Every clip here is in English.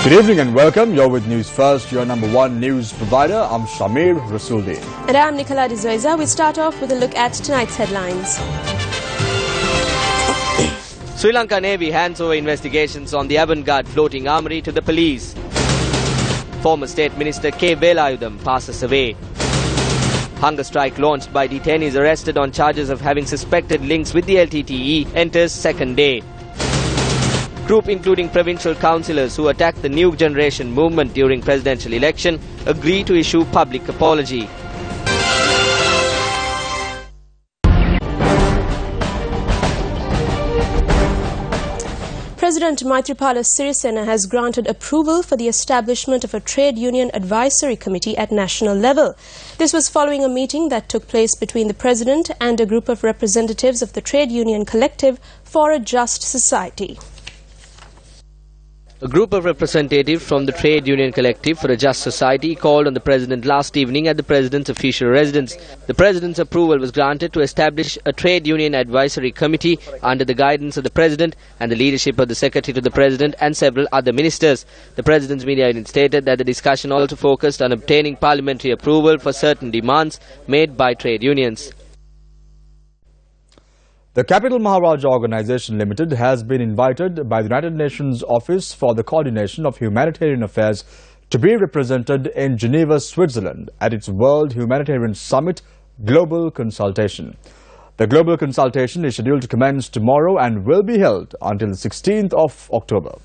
Good evening and welcome. You're with News First, your number one news provider. I'm Shamir Rasuldin. And I'm Nicola D'Zoiza. We start off with a look at tonight's headlines. Sri Lanka Navy hands over investigations on the avant-garde floating armoury to the police. Former State Minister K. Velayudham passes away. Hunger strike launched by detainees arrested on charges of having suspected links with the LTTE enters second day. Group including provincial councillors who attacked the New Generation movement during presidential election agree to issue public apology. President Maithripala Sirisena has granted approval for the establishment of a trade union advisory committee at national level. This was following a meeting that took place between the President and a group of representatives of the trade union collective for a just society. A group of representatives from the Trade Union Collective for a Just Society called on the President last evening at the President's official residence. The President's approval was granted to establish a Trade Union Advisory Committee under the guidance of the President and the leadership of the Secretary to the President and several other ministers. The President's media unit stated that the discussion also focused on obtaining parliamentary approval for certain demands made by trade unions. The Capital Maharaja Organization Limited has been invited by the United Nations Office for the Coordination of Humanitarian Affairs to be represented in Geneva, Switzerland at its World Humanitarian Summit Global Consultation. The Global Consultation is scheduled to commence tomorrow and will be held until the 16th of October.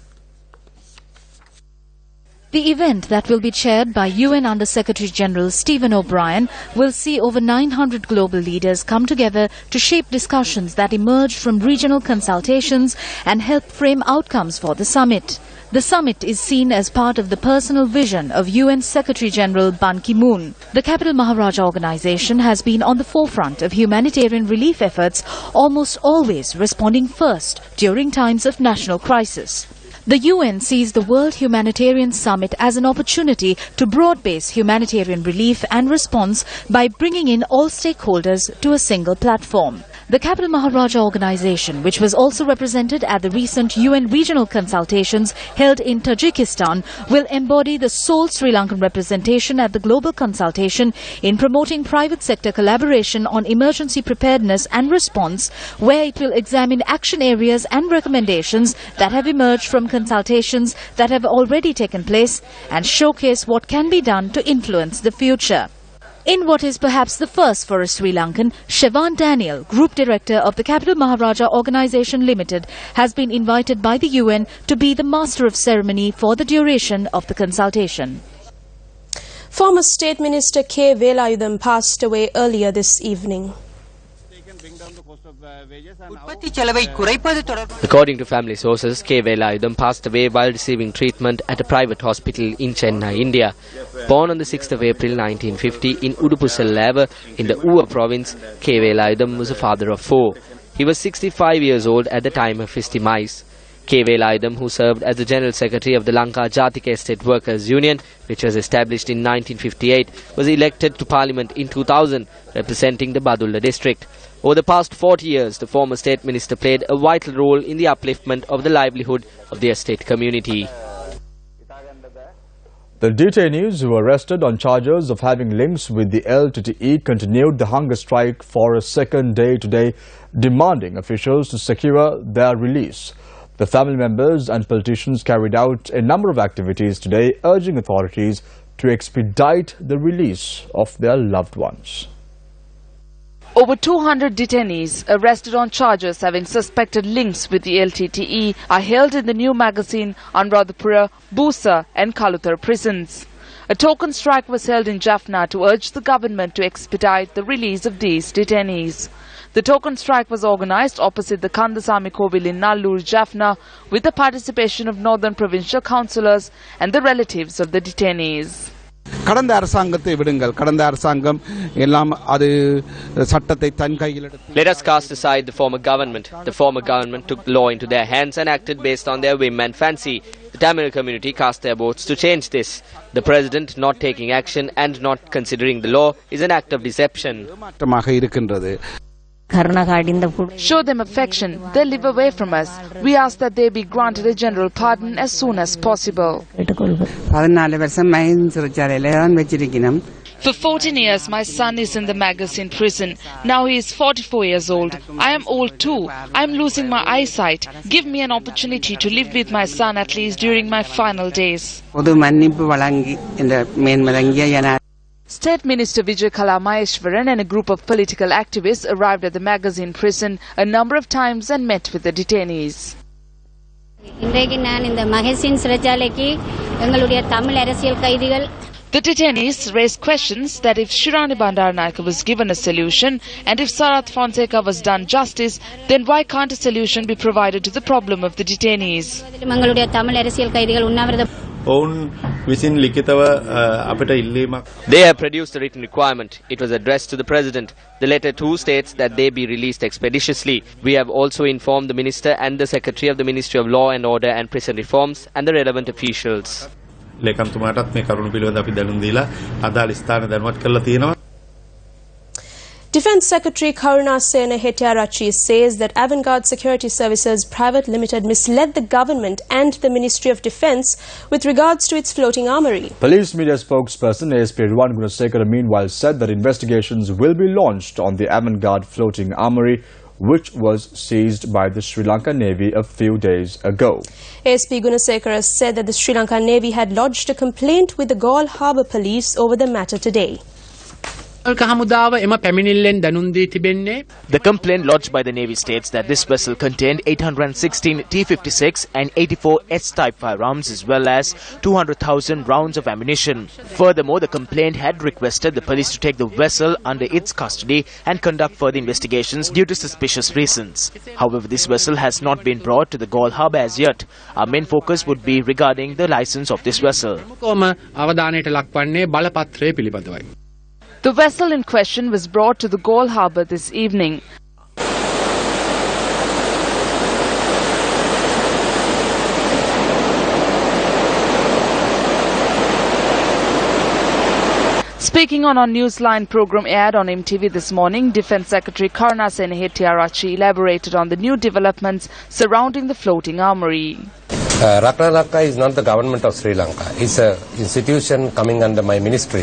The event, that will be chaired by UN Under-Secretary General Stephen O'Brien, will see over 900 global leaders come together to shape discussions that emerge from regional consultations and help frame outcomes for the summit. The summit is seen as part of the personal vision of UN Secretary General Ban Ki-moon. The Capital Maharaja Organization has been on the forefront of humanitarian relief efforts, almost always responding first during times of national crisis. The UN sees the World Humanitarian Summit as an opportunity to broad-base humanitarian relief and response by bringing in all stakeholders to a single platform. The Capital Maharaja Organization, which was also represented at the recent UN regional consultations held in Tajikistan, will embody the sole Sri Lankan representation at the global consultation in promoting private sector collaboration on emergency preparedness and response, where it will examine action areas and recommendations that have emerged from consultations that have already taken place and showcase what can be done to influence the future. In what is perhaps the first for a Sri Lankan, Shevan Daniel, Group Director of the Capital Maharaja Organization Limited, has been invited by the UN to be the master of ceremony for the duration of the consultation. Former State Minister K. Velayudham passed away earlier this evening. According to family sources, K. Velayudham passed away while receiving treatment at a private hospital in Chennai, India. Born on the 6th of April 1950 in Udupusallava in the Uva province, K. Velayudham was a father of 4. He was 65 years old at the time of his demise. K. Velayudham, who served as the General Secretary of the Lanka Jatika Estate Workers Union, which was established in 1958, was elected to Parliament in 2000, representing the Badulla district. Over the past 40 years, the former State Minister played a vital role in the upliftment of the livelihood of the estate community. The detainees who were arrested on charges of having links with the LTTE continued the hunger strike for a second day today, demanding officials to secure their release. The family members and politicians carried out a number of activities today, urging authorities to expedite the release of their loved ones. Over 200 detainees arrested on charges having suspected links with the LTTE are held in the new magazine, Anuradhapura, Busa and Kaluthar prisons. A token strike was held in Jaffna to urge the government to expedite the release of these detainees. The token strike was organized opposite the Kandasamy Kovil in Nallur, Jaffna, with the participation of Northern Provincial Councillors and the relatives of the detainees. கடந்த அரசாங்கத்தை விடுங்கள் கடந்த அரசாங்கம் எல்லாம் அது சட்டத்தை தன் கையில் எடுத்து Let us cast aside the former government. The former government took the law into their hands and acted based on their whim and fancy. The Tamil community cast their votes to change this. The president not taking action and not considering the law is an act of deception. மாற்றமாக இருக்கின்றது. Show them affection. They live away from us. We ask that they be granted a general pardon as soon as possible. For 14 years, my son is in the magazine prison. Now he is 44 years old. I am old too. I am losing my eyesight. Give me an opportunity to live with my son at least during my final days. State Minister Vijay Kalamaheshwaran and a group of political activists arrived at the magazine prison a number of times and met with the detainees. The detainees raised questions that if Shirani Bandaranaike was given a solution and if Sarath Fonseca was done justice, then why can't a solution be provided to the problem of the detainees? They have produced a written requirement. It was addressed to the president. The letter too states that they be released expeditiously. We have also informed the minister and the secretary of the Ministry of Law and Order and Prison Reforms and the relevant officials. Defence Secretary Karuna Sena Hettiarachchi says that Avantgarde Security Services Private Limited misled the government and the Ministry of Defence with regards to its floating armoury. Police media spokesperson ASP Ruwan Gunasekara meanwhile said that investigations will be launched on the Avantgarde floating armoury, which was seized by the Sri Lanka Navy a few days ago. ASP Gunasekara said that the Sri Lanka Navy had lodged a complaint with the Galle Harbour Police over the matter today. The complaint lodged by the Navy states that this vessel contained 816 T-56 and 84 S-type firearms as well as 200,000 rounds of ammunition. Furthermore, the complaint had requested the police to take the vessel under its custody and conduct further investigations due to suspicious reasons. However, this vessel has not been brought to the Galle Harbour as yet. Our main focus would be regarding the license of this vessel. The vessel in question was brought to the Galle Harbour this evening. Speaking on our Newsline program aired on MTV this morning, Defence Secretary Karuna Sena Hettiarachchi elaborated on the new developments surrounding the floating armoury. Lanka is not the government of Sri Lanka. It's an institution coming under my ministry.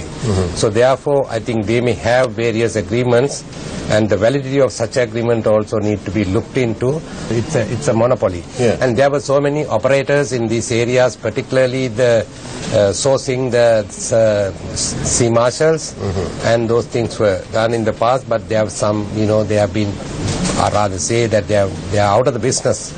So therefore, I think they may have various agreements, and the validity of such agreement also need to be looked into. It's a monopoly. And there were so many operators in these areas, particularly the sourcing the sea marshals, and those things were done in the past, but there have some, they have been, or rather say that they are out of the business.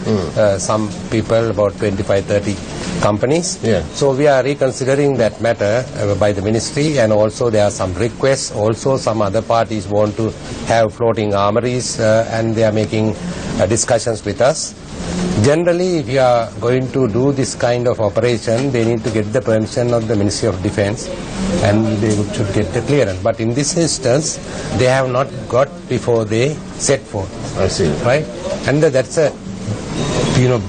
Some people, about 25-30 companies. So we are reconsidering that matter by the ministry, and also there are some requests. Also some other parties want to have floating armories, and they are making discussions with us. Generally, if you are going to do this kind of operation, they need to get the permission of the Ministry of Defence, and they should get the clearance. But in this instance, they have not got before they set forth. I see. Right? And that's a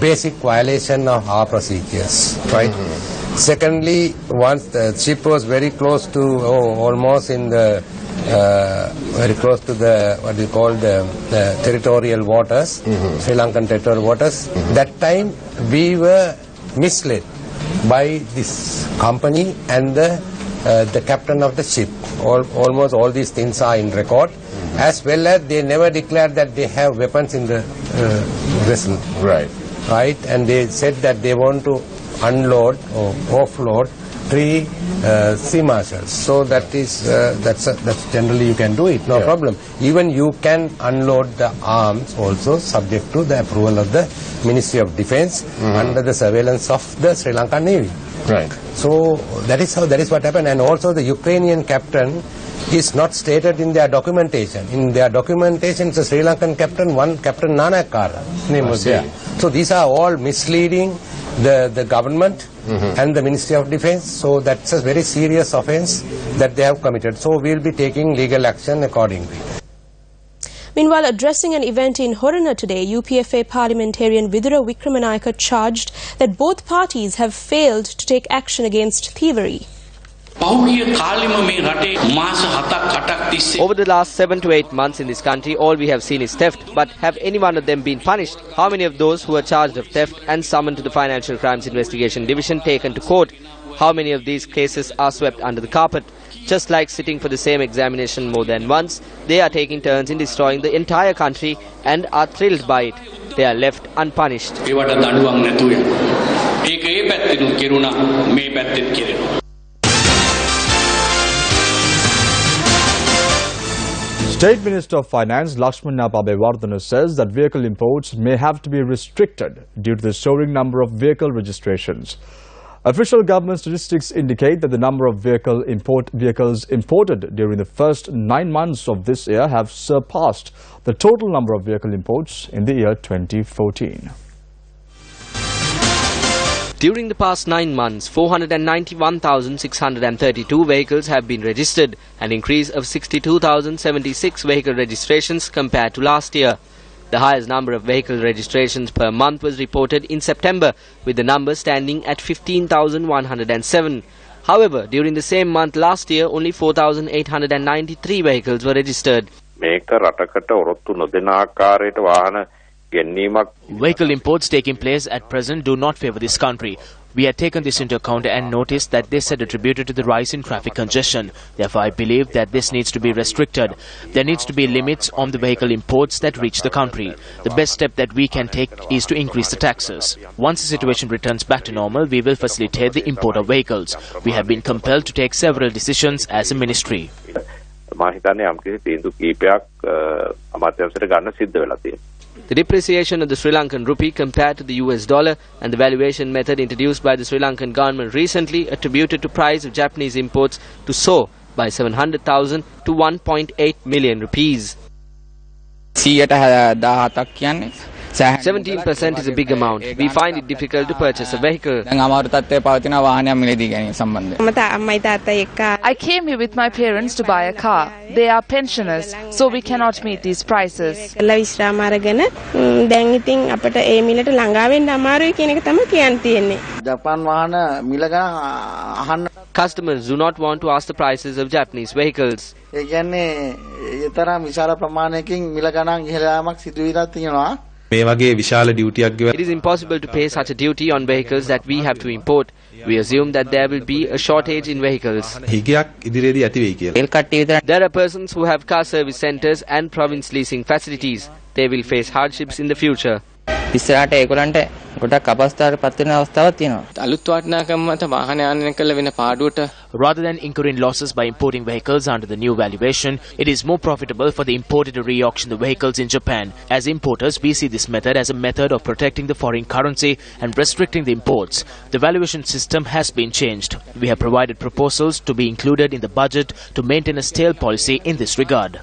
basic violation of our procedures. Right? Secondly, once the ship was very close to, almost in the very close to the what we call the territorial waters, Sri Lankan territorial waters. That time we were misled by this company and the captain of the ship. Almost all these things are in record, as well as they never declared that they have weapons in the vessel. Right. And they said that they want to unload or offload 3 sea marshals. So that's generally you can do it, no problem. Even you can unload the arms also, subject to the approval of the Ministry of Defence under the surveillance of the Sri Lankan Navy. Right. So that is what happened. And also the Ukrainian captain is not stated in their documentation. In their documentation, it's a Sri Lankan captain, one Captain Nanakara name was there. So these are all misleading the government and the Ministry of Defence. So that's a very serious offence that they have committed. So we'll be taking legal action accordingly. Meanwhile, addressing an event in Horana today, UPFA parliamentarian Vidura Wickramanayake charged that both parties have failed to take action against thievery. Over the last 7 to 8 months in this country, all we have seen is theft. But have any one of them been punished? How many of those who are charged of theft and summoned to the Financial Crimes Investigation Division taken to court? How many of these cases are swept under the carpet? Just like sitting for the same examination more than once, they are taking turns in destroying the entire country and are thrilled by it. They are left unpunished. State Minister of Finance Lakshmana Pabewardena says that vehicle imports may have to be restricted due to the soaring number of vehicle registrations. Official government statistics indicate that the number of vehicles imported during the first 9 months of this year have surpassed the total number of vehicle imports in the year 2014. During the past 9 months, 491,632 vehicles have been registered, an increase of 62,076 vehicle registrations compared to last year. The highest number of vehicle registrations per month was reported in September, with the number standing at 15,107. However, during the same month last year, only 4,893 vehicles were registered. Vehicle imports taking place at present do not favour this country. We had taken this into account and noticed that this had attributed to the rise in traffic congestion. Therefore, I believe that this needs to be restricted. There needs to be limits on the vehicle imports that reach the country. The best step that we can take is to increase the taxes. Once the situation returns back to normal, we will facilitate the import of vehicles. We have been compelled to take several decisions as a ministry. The depreciation of the Sri Lankan rupee compared to the US dollar and the valuation method introduced by the Sri Lankan government recently attributed to price of Japanese imports to soar by 700,000 to 1.8 million rupees. 17% is a big amount. We find it difficult to purchase a vehicle. I came here with my parents to buy a car. They are pensioners, so we cannot meet these prices. Customers do not want to ask the prices of Japanese vehicles. It is impossible to pay such a duty on vehicles that we have to import. We assume that there will be a shortage in vehicles. There are persons who have car service centres and province leasing facilities. They will face hardships in the future. Rather than incurring losses by importing vehicles under the new valuation, it is more profitable for the importer to re-auction the vehicles in Japan. As importers, we see this method as a method of protecting the foreign currency and restricting the imports. The valuation system has been changed. We have provided proposals to be included in the budget to maintain a stale policy in this regard.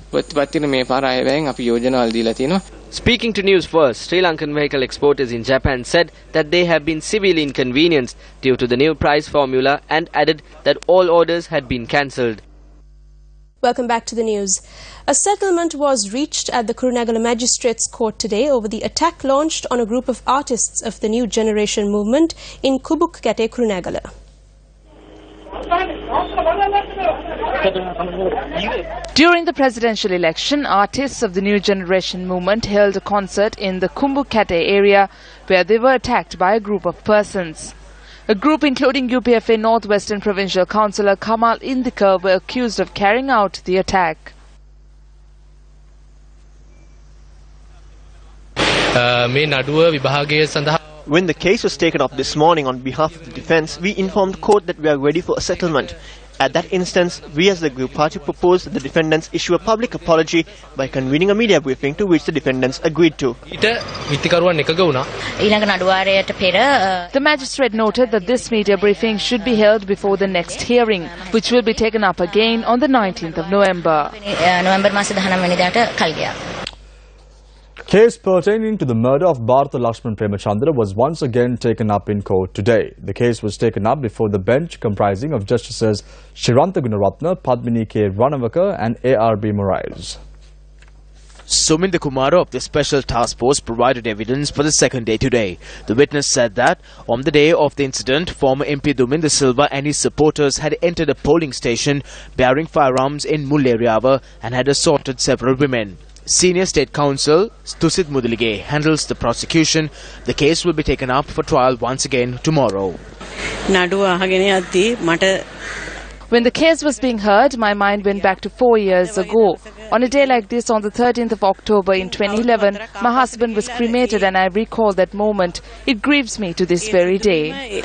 Speaking to Newsfirst, Sri Lankan vehicle exporters in Japan said that they have been severely inconvenienced due to the new price formula and added that all orders had been cancelled. Welcome back to the news. A settlement was reached at the Kurunegala Magistrates Court today over the attack launched on a group of artists of the New Generation movement in Kubukkete, Kurunegala. During the presidential election, artists of the New Generation movement held a concert in the Kubukkete area where they were attacked by a group of persons. A group including UPFA Northwestern Provincial Councillor Kamal Indika were accused of carrying out the attack. When the case was taken up this morning on behalf of the defence, we informed court that we are ready for a settlement. At that instance, we as the group party proposed that the defendants issue a public apology by convening a media briefing to which the defendants agreed to. The magistrate noted that this media briefing should be held before the next hearing, which will be taken up again on the 19th of November. Case pertaining to the murder of Bharata Lakshman Premachandra was once again taken up in court today. The case was taken up before the bench comprising of Justices Shiranta Gunaratna, Padmini K. Ranavaka and A.R.B. Moraes. Suminda Kumara of the Special Task Force provided evidence for the second day today. The witness said that on the day of the incident, former MP Duminda Silva and his supporters had entered a polling station bearing firearms in Mulleriava and had assaulted several women. Senior State Counsel Stusit Mudalige handles the prosecution. The case will be taken up for trial once again tomorrow. When the case was being heard, my mind went back to 4 years ago. On a day like this, on the 13th of October in 2011, my husband was cremated and I recall that moment. It grieves me to this very day.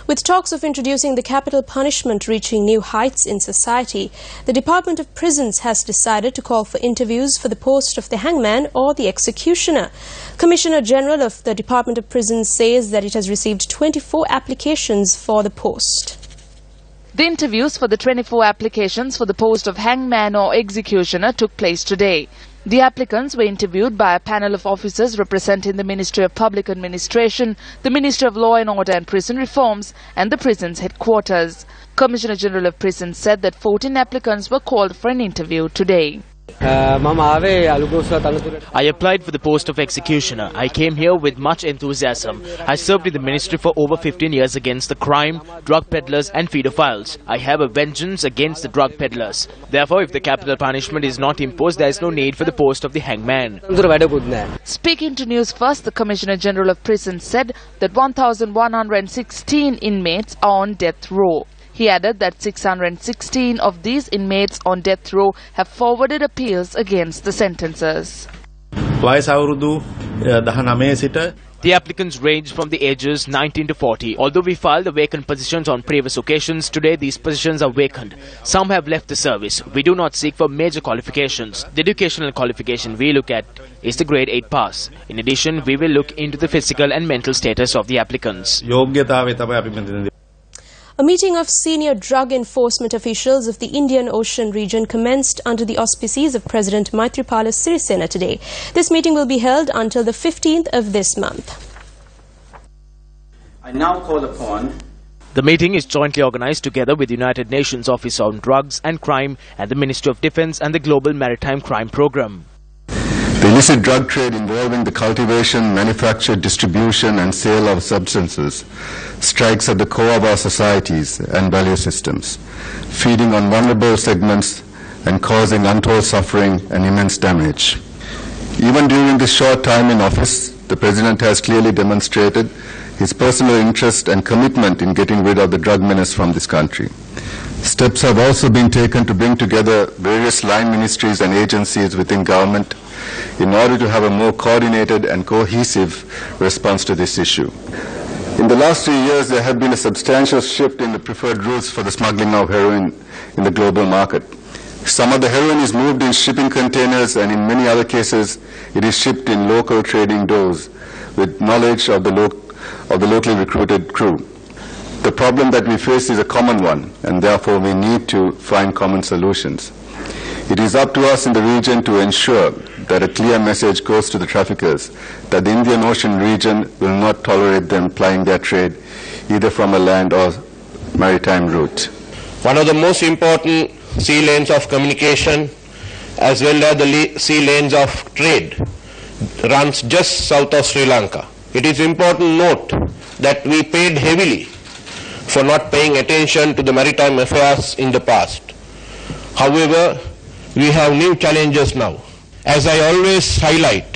With talks of introducing the capital punishment reaching new heights in society, the Department of Prisons has decided to call for interviews for the post of the hangman or the executioner. Commissioner General of the Department of Prisons says that it has received 24 applications for the post. The interviews for the 24 applications for the post of hangman or executioner took place today. The applicants were interviewed by a panel of officers representing the Ministry of Public Administration, the Ministry of Law and Order and Prison Reforms, and the prison's headquarters. Commissioner General of Prisons said that 14 applicants were called for an interview today. I applied for the post of executioner. I came here with much enthusiasm. I served in the ministry for over 15 years against the crime, drug peddlers and pedophiles. I have a vengeance against the drug peddlers. Therefore, if the capital punishment is not imposed, there is no need for the post of the hangman. Speaking to News First, the Commissioner General of Prisons said that 1,116 inmates are on death row. He added that 616 of these inmates on death row have forwarded appeals against the sentences. The applicants range from the ages 19 to 40. Although we filed the vacant positions on previous occasions, today these positions are vacant. Some have left the service. We do not seek for major qualifications. The educational qualification we look at is the grade 8 pass. In addition, we will look into the physical and mental status of the applicants. A meeting of senior drug enforcement officials of the Indian Ocean region commenced under the auspices of President Maithripala Sirisena today. This meeting will be held until the 15th of this month. I now call upon... The meeting is jointly organized together with the United Nations Office on Drugs and Crime and the Ministry of Defense and the Global Maritime Crime Program. The illicit drug trade involving the cultivation, manufacture, distribution and sale of substances strikes at the core of our societies and value systems, feeding on vulnerable segments and causing untold suffering and immense damage. Even during this short time in office, the President has clearly demonstrated his personal interest and commitment in getting rid of the drug menace from this country. Steps have also been taken to bring together various line ministries and agencies within government in order to have a more coordinated and cohesive response to this issue. In the last 3 years, there have been a substantial shift in the preferred routes for the smuggling of heroin in the global market. Some of the heroin is moved in shipping containers, and in many other cases, it is shipped in local trading doors with knowledge of the locally recruited crew. The problem that we face is a common one, and therefore we need to find common solutions. It is up to us in the region to ensure that a clear message goes to the traffickers that the Indian Ocean region will not tolerate them plying their trade either from a land or maritime route. One of the most important sea lanes of communication as well as the sea lanes of trade runs just south of Sri Lanka. It is important to note that we paid heavily for not paying attention to the maritime affairs in the past. However, we have new challenges now. As I always highlight,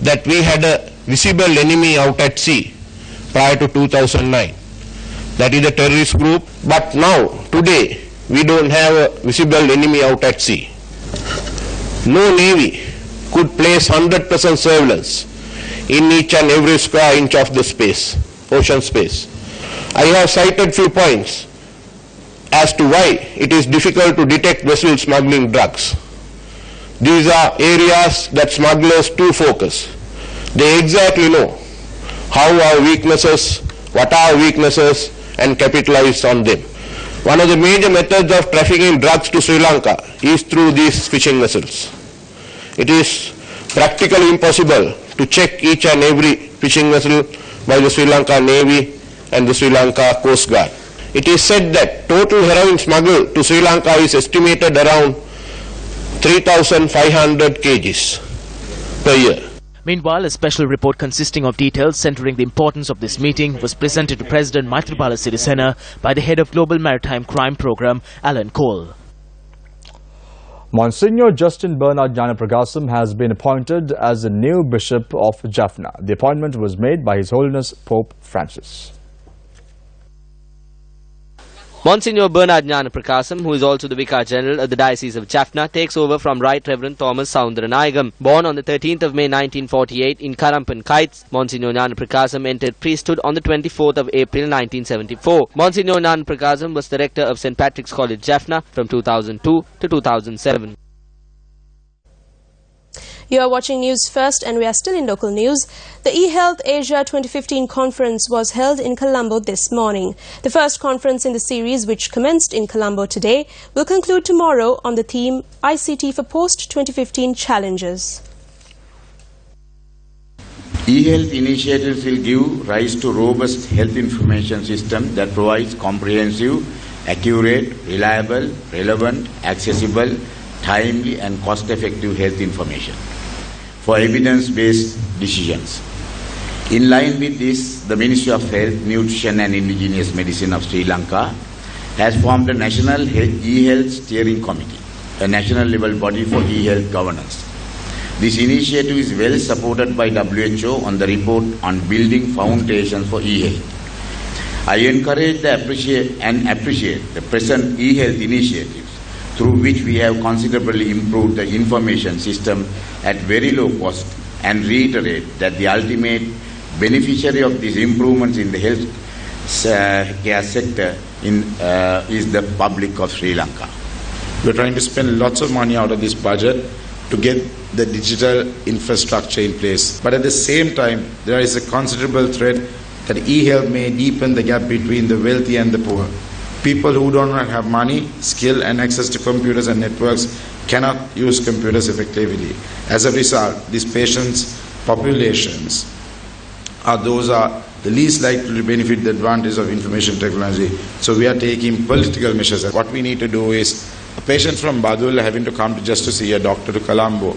that we had a visible enemy out at sea prior to 2009. That is a terrorist group. But now, today, we don't have a visible enemy out at sea. No navy could place 100% surveillance in each and every square inch of the space, ocean space. I have cited few points as to why it is difficult to detect vessels smuggling drugs. These are areas that smugglers do focus. They exactly know how our weaknesses, what are our weaknesses, and capitalize on them. One of the major methods of trafficking drugs to Sri Lanka is through these fishing vessels. It is practically impossible to check each and every fishing vessel by the Sri Lanka Navy and the Sri Lanka Coast Guard. It is said that total heroin smuggled to Sri Lanka is estimated around 3,500 kgs per year. Meanwhile, a special report consisting of details centering the importance of this meeting was presented to President Maithripala Sirisena by the head of Global Maritime Crime Programme, Alan Cole. Monsignor Justin Bernard Jnanaprakasamh has been appointed as the new Bishop of Jaffna. The appointment was made by His Holiness Pope Francis. Monsignor Bernard Jnanaprakasamh, who is also the Vicar General of the Diocese of Jaffna, takes over from Right Reverend Thomas Soundaranayagam. Born on the 13th of May 1948 in Karampan Kites, Monsignor Jnanaprakasamh entered priesthood on the 24th of April 1974. Monsignor Jnanaprakasamh was the rector of St. Patrick's College, Jaffna from 2002 to 2007. You are watching News First and we are still in local news. The eHealth Asia 2015 conference was held in Colombo this morning. The first conference in the series, which commenced in Colombo today, will conclude tomorrow on the theme ICT for Post-2015 Challenges. eHealth initiatives will give rise to robust health information system that provides comprehensive, accurate, reliable, relevant, accessible, timely and cost-effective health information for evidence-based decisions. In line with this, the Ministry of Health, Nutrition and Indigenous Medicine of Sri Lanka has formed a National eHealth Steering Committee, a national-level body for eHealth governance. This initiative is well supported by WHO on the report on building foundations for eHealth. I encourage and appreciate the present eHealth initiatives, through which we have considerably improved the information system at very low cost, and reiterate that the ultimate beneficiary of these improvements in the health care sector is the public of Sri Lanka. We're trying to spend lots of money out of this budget to get the digital infrastructure in place. But at the same time, there is a considerable threat that eHealth may deepen the gap between the wealthy and the poor. People who do not have money, skill and access to computers and networks cannot use computers effectively. As a result, these patients' populations are the least likely to benefit the advantage of information technology. So we are taking political measures. What we need to do is, a patient from Badul having to come just to see a doctor to Colombo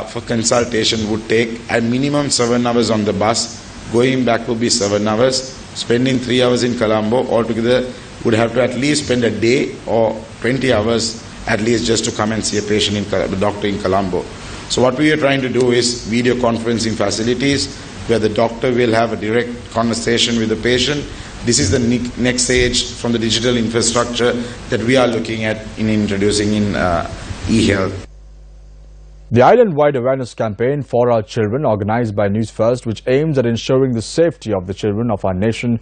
for consultation would take at minimum 7 hours on the bus. Going back would be 7 hours. Spending 3 hours in Colombo, altogether would have to at least spend a day or 20 hours at least just to come and see a patient a doctor in Colombo. So what we are trying to do is video conferencing facilities where the doctor will have a direct conversation with the patient. This is the next stage from the digital infrastructure that we are looking at in introducing in eHealth. The island-wide awareness campaign For Our Children, organized by Newsfirst, which aims at ensuring the safety of the children of our nation,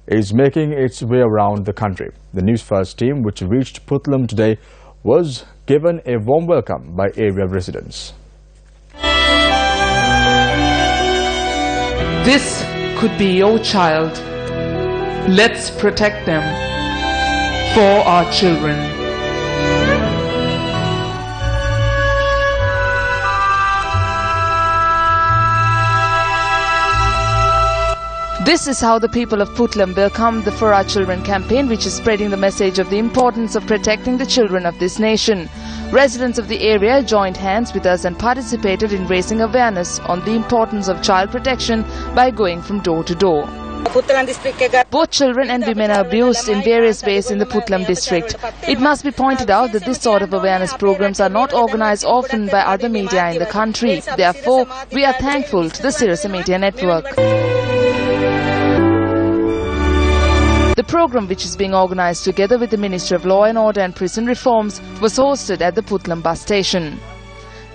is making its way around the country. The Newsfirst team, which reached Puttlam today, was given a warm welcome by area residents. This could be your child. Let's protect them. For our children. This is how the people of Puttlam welcomed the For Our Children campaign, which is spreading the message of the importance of protecting the children of this nation. Residents of the area joined hands with us and participated in raising awareness on the importance of child protection by going from door to door. Both children and women are abused in various ways in the Puttlam district. It must be pointed out that this sort of awareness programs are not organized often by other media in the country. Therefore, we are thankful to the Sirasa Media Network. The program, which is being organized together with the Ministry of Law and Order and Prison Reforms, was hosted at the Puttlam bus station.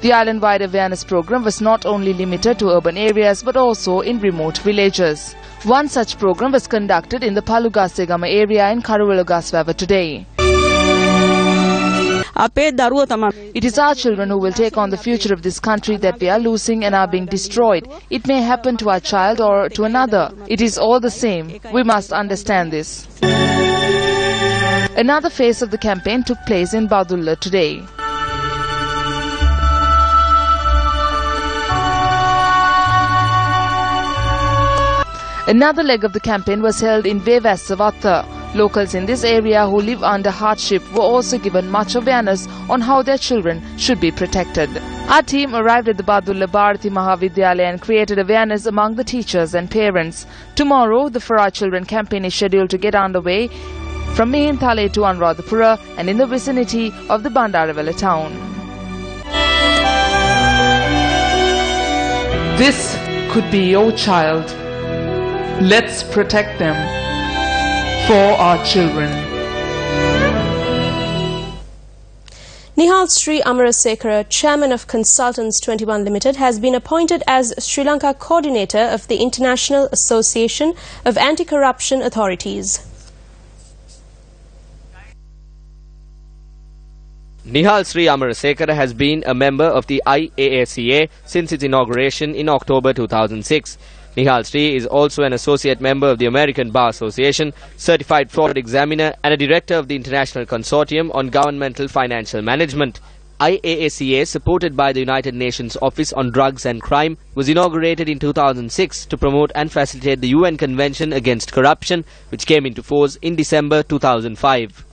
The island-wide awareness program was not only limited to urban areas but also in remote villages. One such program was conducted in the Palugasegama area in Karuvalugaswava today. It is our children who will take on the future of this country that we are losing and are being destroyed. It may happen to our child or to another. It is all the same. We must understand this. Another phase of the campaign took place in Badulla today. Another leg of the campaign was held in Vevasavatta. Locals in this area who live under hardship were also given much awareness on how their children should be protected. Our team arrived at the Badulla Bharati Mahavidyalaya and created awareness among the teachers and parents. Tomorrow, the For Our Children campaign is scheduled to get underway from Mihintale to Anuradhapura and in the vicinity of the Bandaravela town. This could be your child. Let's protect them. For our children. Nihal Sri Amarasekara, Chairman of Consultants 21 Limited, has been appointed as Sri Lanka Coordinator of the International Association of Anti-Corruption Authorities. Nihal Sri Amarasekara has been a member of the IAACA since its inauguration in October 2006. Nihal Sri is also an associate member of the American Bar Association, certified fraud examiner and a director of the International Consortium on Governmental Financial Management. IAACA, supported by the United Nations Office on Drugs and Crime, was inaugurated in 2006 to promote and facilitate the UN Convention Against Corruption, which came into force in December 2005.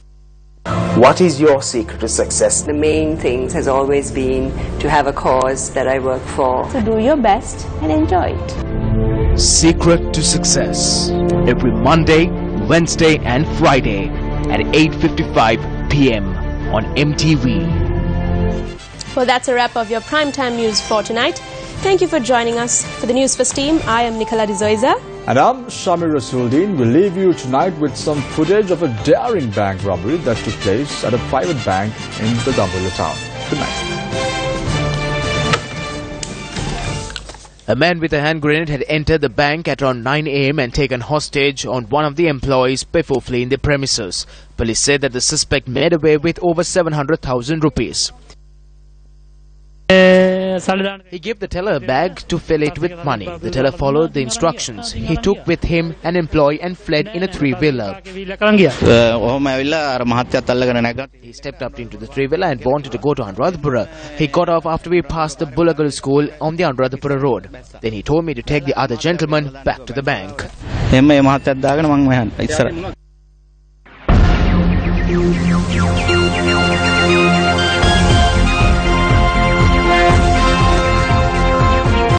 What is your secret to success? The main thing has always been to have a cause that I work for. So do your best and enjoy it. Secret to Success, every Monday, Wednesday and Friday at 8:55 p.m. on MTV. Well, that's a wrap of your primetime news for tonight. Thank you for joining us. For the Newsfirst team, I am Nicola Dizoiza. And I'm Shamir Rasuldeen. We'll leave you tonight with some footage of a daring bank robbery that took place at a private bank in the Dambulla town. Good night. A man with a hand grenade had entered the bank at around 9 a.m. and taken hostage on one of the employees before fleeing the premises. Police said that the suspect made away with over 700,000 rupees. He gave the teller a bag to fill it with money. The teller followed the instructions. He took with him an employee and fled in a three-wheeler. He stepped up into the three-wheeler and wanted to go to Anuradhapura. He got off after we passed the Bulagalu school on the Anuradhapura road. Then he told me to take the other gentleman back to the bank.